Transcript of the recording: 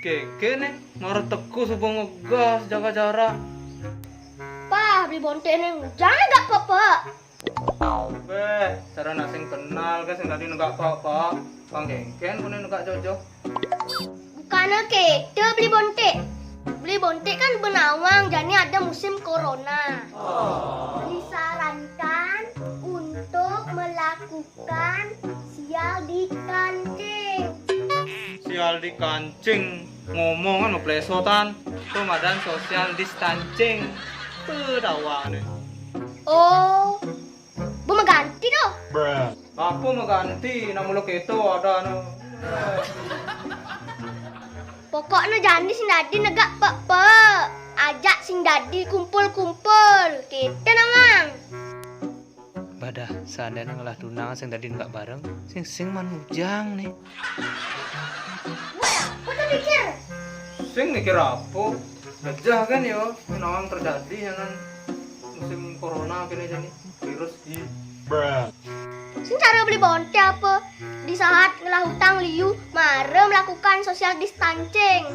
Keke nih, marah teku supaya ngegas jaga jarak. Pak, beli bonte neng, jangan gak apa-apa. Cara nasing kenal guys yang tadi nggak apa-apa. Bang Keken punya nggak cocok. Bukannya keke beli bonte. Beli bonte kan benawang, jadi ada musim corona. Disarankan untuk melakukan sial di kancing. Sial di kancing, ngomong kan plesotan. Tuh madan social distancing. Dawa nih. Oh, bu mau ganti dong. Aku mau ganti, namun lo itu ada no. Pokoknya jangan sing dadi negak pepe. Ajak sing dadi kumpul-kumpul. Kita namang. Badah, seandainya ngelah tunangan sing tadi nggak bareng, sing manujang nih. Wah, apa pikir? Sing mikir apa? Gajah kan yo, nawang terjadi jangan musim corona kini jadi virus di. Sing cara beli bonte apa? Di saat ngelah hutang liu, mare melakukan social distancing.